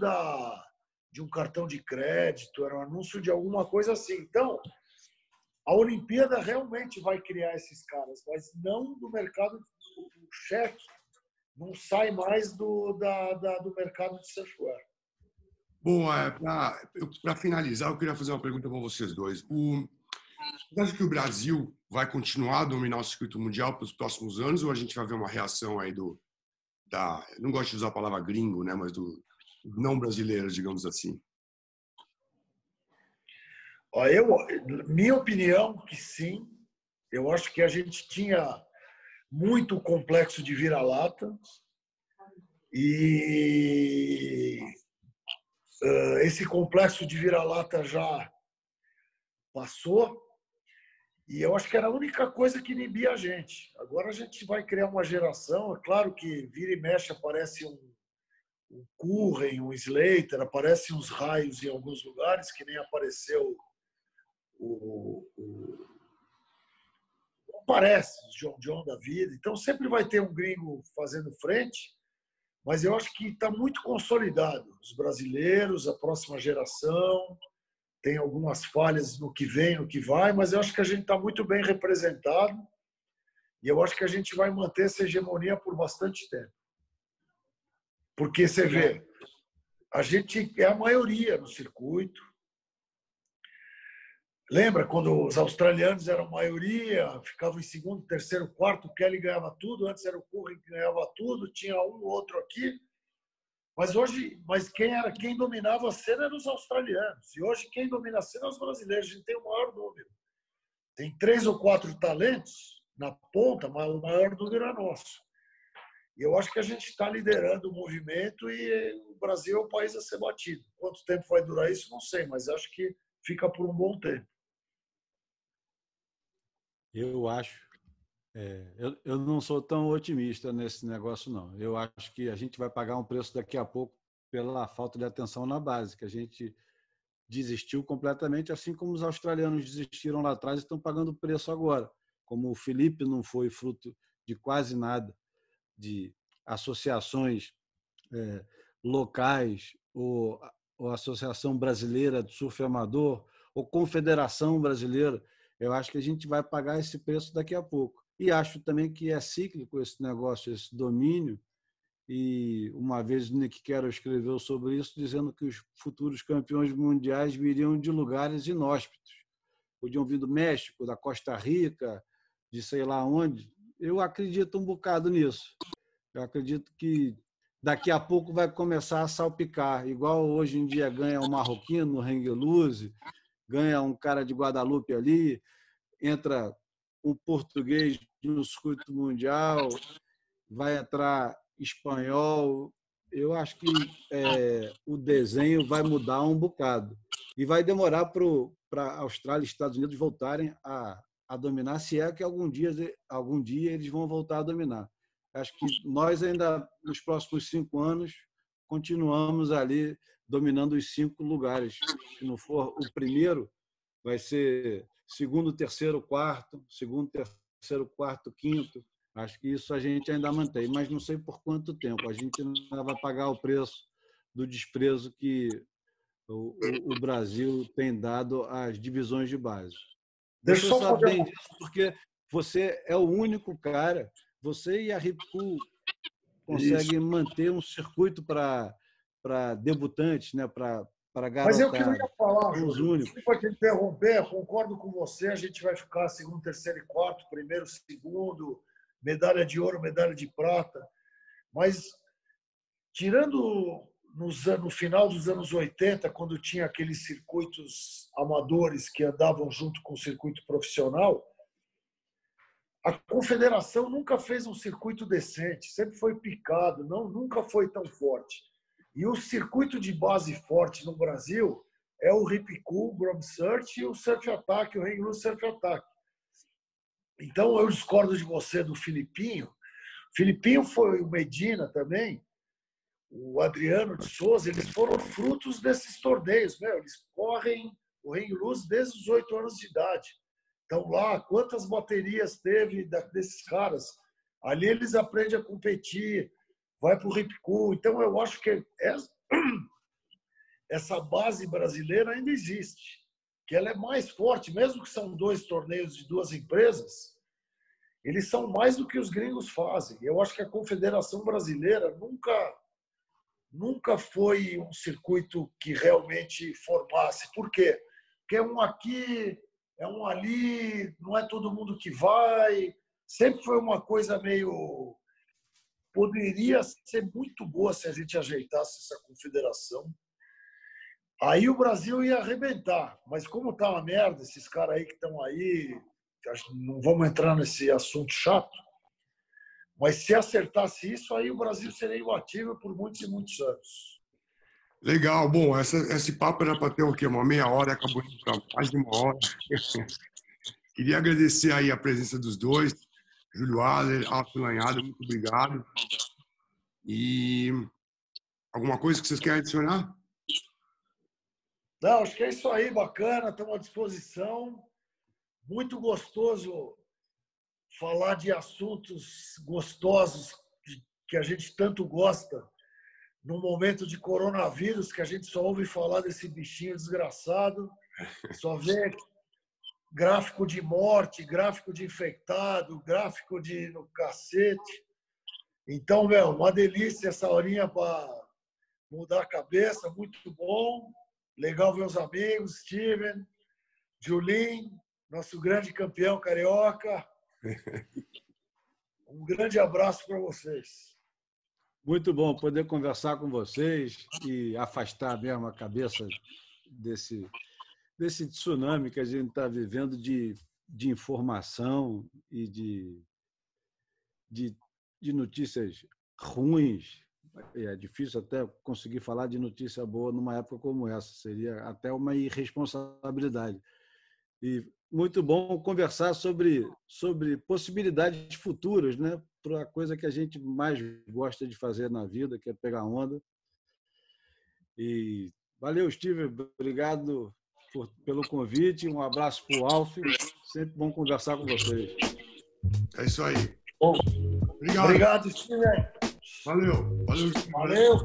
de um cartão de crédito, era um anúncio de alguma coisa assim. Então, a Olimpíada realmente vai criar esses caras, mas não do mercado. O cheque não sai mais do mercado de surfwear. Bom, para finalizar, eu queria fazer uma pergunta para vocês dois. Você acha que o Brasil vai continuar a dominar o circuito mundial para os próximos anos ou a gente vai ver uma reação aí não gosto de usar a palavra gringo, né, mas do não brasileiro, digamos assim? Minha opinião, que sim. Eu acho que a gente tinha muito complexo de vira-lata e esse complexo de vira-lata já passou e eu acho que era a única coisa que inibia a gente. Agora a gente vai criar uma geração, é claro que vira e mexe aparece um Curren, um Slater, aparecem uns raios em alguns lugares, que nem apareceu aparece o John da vida. Então sempre vai ter um gringo fazendo frente, mas eu acho que está muito consolidado. Os brasileiros, a próxima geração, tem algumas falhas no que vem, no que vai, mas eu acho que a gente está muito bem representado e eu acho que a gente vai manter essa hegemonia por bastante tempo. Porque você vê, a gente é a maioria no circuito. Lembra quando os australianos eram a maioria, ficavam em segundo, terceiro, quarto, o Kelly ganhava tudo, antes era o Curry que ganhava tudo, tinha um ou outro aqui. Mas quem dominava a cena eram os australianos. E hoje quem domina a cena é os brasileiros. A gente tem o maior número. Tem 3 ou 4 talentos na ponta, mas o maior número é nosso. E eu acho que a gente está liderando o movimento e o Brasil é o país a ser batido. Quanto tempo vai durar isso, não sei, mas acho que fica por um bom tempo. Eu acho. Eu não sou tão otimista nesse negócio, não. Eu acho que a gente vai pagar um preço daqui a pouco pela falta de atenção na base, que a gente desistiu completamente, assim como os australianos desistiram lá atrás e estão pagando o preço agora. Como o Felipe não foi fruto de quase nada, de associações locais, ou Associação Brasileira de Surf Amador, ou Confederação Brasileira, eu acho que a gente vai pagar esse preço daqui a pouco. E acho também que é cíclico esse negócio, esse domínio. E uma vez o Nick Carroll escreveu sobre isso, dizendo que os futuros campeões mundiais viriam de lugares inóspitos. Podiam vir do México, da Costa Rica, de sei lá onde. Eu acredito um bocado nisso. Eu acredito que daqui a pouco vai começar a salpicar, igual hoje em dia ganha um marroquino no Hang Loose, ganha um cara de Guadalupe ali, entra um português no circuito mundial, vai entrar espanhol. Eu acho que o desenho vai mudar um bocado. E vai demorar para a Austrália e Estados Unidos voltarem a dominar, se é que algum dia eles vão voltar a dominar. Acho que nós ainda, nos próximos 5 anos, continuamos ali dominando os 5 lugares. Se não for o primeiro, vai ser segundo, terceiro, quarto, segundo, terceiro, quarto, quinto. Acho que isso a gente ainda mantém, mas não sei por quanto tempo. A gente ainda vai pagar o preço do desprezo que o Brasil tem dado às divisões de base. Deixa eu Você só sabe fazer bem disso porque você é o único cara, você e a Ripcool conseguem manter um circuito para debutantes, né? Para Mas eu queria garotada. falar, São os Júlio, únicos. desculpa te interromper, concordo com você, a gente vai ficar segundo, terceiro e quarto, primeiro, segundo, medalha de ouro, medalha de prata, mas tirando no final dos anos 80, quando tinha aqueles circuitos amadores que andavam junto com o circuito profissional, a confederação nunca fez um circuito decente, sempre foi picado, nunca foi tão forte. E o circuito de base forte no Brasil é o Ripcool, o Grom Search e o Surf Attack, o Hang Loose Surf Attack. Então, eu discordo de você do Filipinho. Filipinho foi o Medina também, o Adriano de Souza, eles foram frutos desses torneios. Eles correm o Hang Loose desde os 8 anos de idade. Então, lá, quantas baterias teve desses caras? Ali eles aprendem a competir, vai para o Ripcool. Então, eu acho que essa base brasileira ainda existe, que ela é mais forte, mesmo que são 2 torneios de 2 empresas, eles são mais do que os gringos fazem. Eu acho que a Confederação Brasileira nunca foi um circuito que realmente formasse. Por quê? Porque é um aqui, é um ali, não é todo mundo que vai. Sempre foi uma coisa meio... Poderia ser muito boa se a gente ajeitasse essa confederação. Aí o Brasil ia arrebentar. Mas como tá uma merda, esses caras aí que estão aí, não vamos entrar nesse assunto chato, mas se acertasse isso, aí o Brasil seria imbatível por muitos e muitos anos. Legal. Bom, esse papo era para ter o quê? Uma meia hora, acabou indo para mais de 1 hora. Queria agradecer aí a presença dos dois. Júlio Adler, Alto Lanhado, muito obrigado. E alguma coisa que vocês querem adicionar? Não, acho que é isso aí, bacana, estamos à disposição. Muito gostoso falar de assuntos gostosos que a gente tanto gosta num momento de coronavírus, que a gente só ouve falar desse bichinho desgraçado, só vê gráfico de morte, gráfico de infectado, gráfico de no cacete. Então, uma delícia essa horinha para mudar a cabeça, muito bom. Legal ver os amigos, Steven, Julin, nosso grande campeão carioca. Um grande abraço para vocês. Muito bom poder conversar com vocês e afastar mesmo a cabeça desse tsunami que a gente está vivendo de informação e de notícias ruins. É difícil até conseguir falar de notícia boa numa época como essa. Seria até uma irresponsabilidade. E muito bom conversar sobre possibilidades futuras, né? Para a coisa que a gente mais gosta de fazer na vida, que é pegar onda. E valeu, Steve. Obrigado pelo convite. Um abraço para o Alf. Sempre bom conversar com vocês. É isso aí. Bom, obrigado. Obrigado, Steve. Valeu. Valeu.